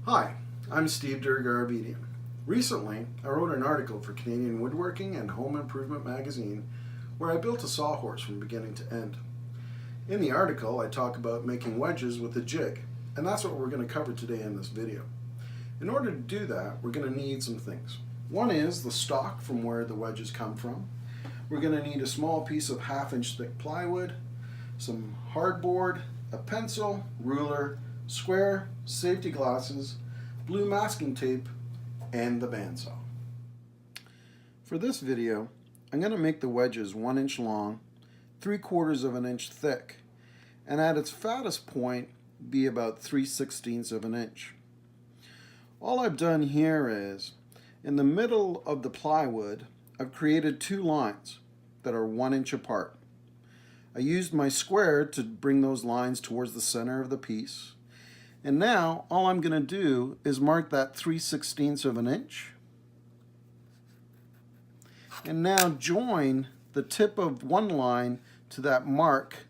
Hi, I'm Steve DerGarabedian. Recently, I wrote an article for Canadian Woodworking and Home Improvement magazine where I built a sawhorse from beginning to end. In the article, I talk about making wedges with a jig, and that's what we're going to cover today in this video. In order to do that, we're going to need some things. One is the stock from where the wedges come from. We're going to need a small piece of 1/2 inch thick plywood, some hardboard, a pencil, ruler, square, safety glasses, blue masking tape, and the bandsaw. For this video, I'm going to make the wedges 1 inch long, 3/4 of an inch thick, and at its fattest point be about 3/16 of an inch. All I've done here is, in the middle of the plywood, I've created 2 lines that are 1 inch apart. I used my square to bring those lines towards the center of the piece. And now all I'm going to do is mark that 3/16 of an inch. And now join the tip of one line to that mark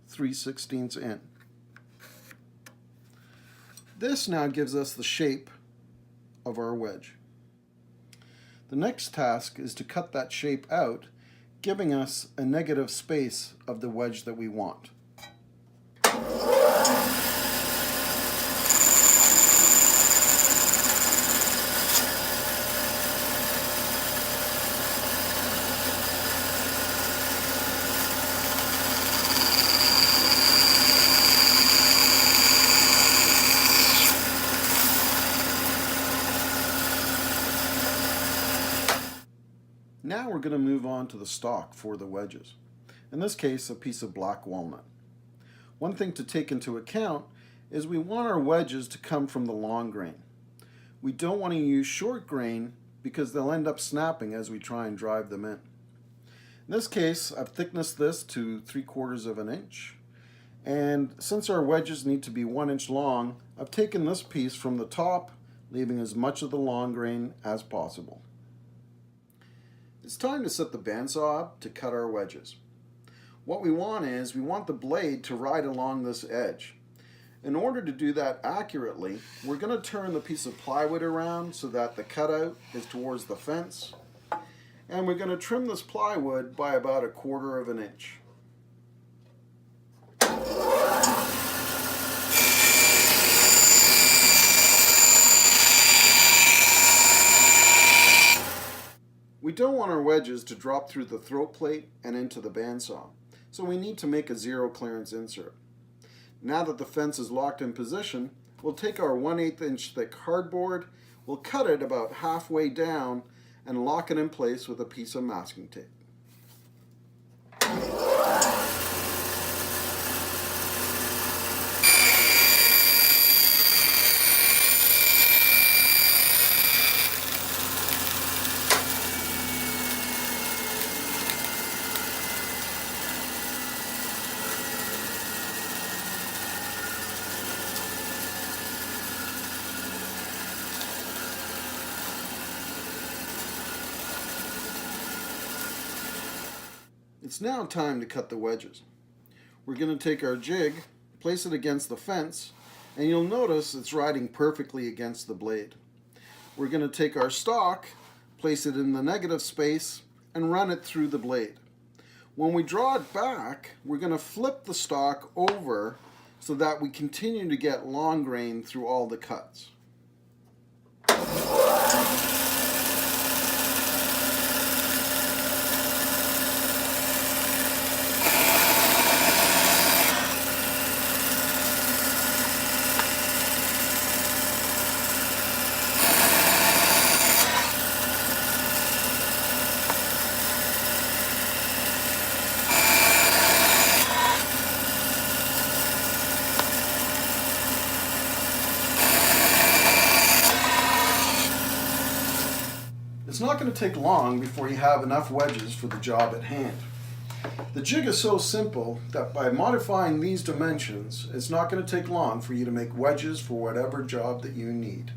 3/16 in. This now gives us the shape of our wedge. The next task is to cut that shape out, giving us a negative space of the wedge that we want. Now we're going to move on to the stock for the wedges. In this case, a piece of black walnut. One thing to take into account is we want our wedges to come from the long grain. We don't want to use short grain because they'll end up snapping as we try and drive them in. In this case, I've thicknessed this to 3/4 of an inch. And since our wedges need to be 1 inch long, I've taken this piece from the top, leaving as much of the long grain as possible. It's time to set the bandsaw up to cut our wedges. What we want is, we want the blade to ride along this edge. In order to do that accurately, we're going to turn the piece of plywood around so that the cutout is towards the fence. And we're going to trim this plywood by about 1/4 of an inch. We don't want our wedges to drop through the throat plate and into the bandsaw, so we need to make a 0 clearance insert. Now that the fence is locked in position, we'll take our 1/8 inch thick hardboard, we'll cut it about halfway down and lock it in place with a piece of masking tape. It's now time to cut the wedges. We're going to take our jig, place it against the fence, and you'll notice it's riding perfectly against the blade. We're going to take our stock, place it in the negative space, and run it through the blade. When we draw it back, we're going to flip the stock over so that we continue to get long grain through all the cuts. It's not going to take long before you have enough wedges for the job at hand. The jig is so simple that by modifying these dimensions, it's not going to take long for you to make wedges for whatever job that you need.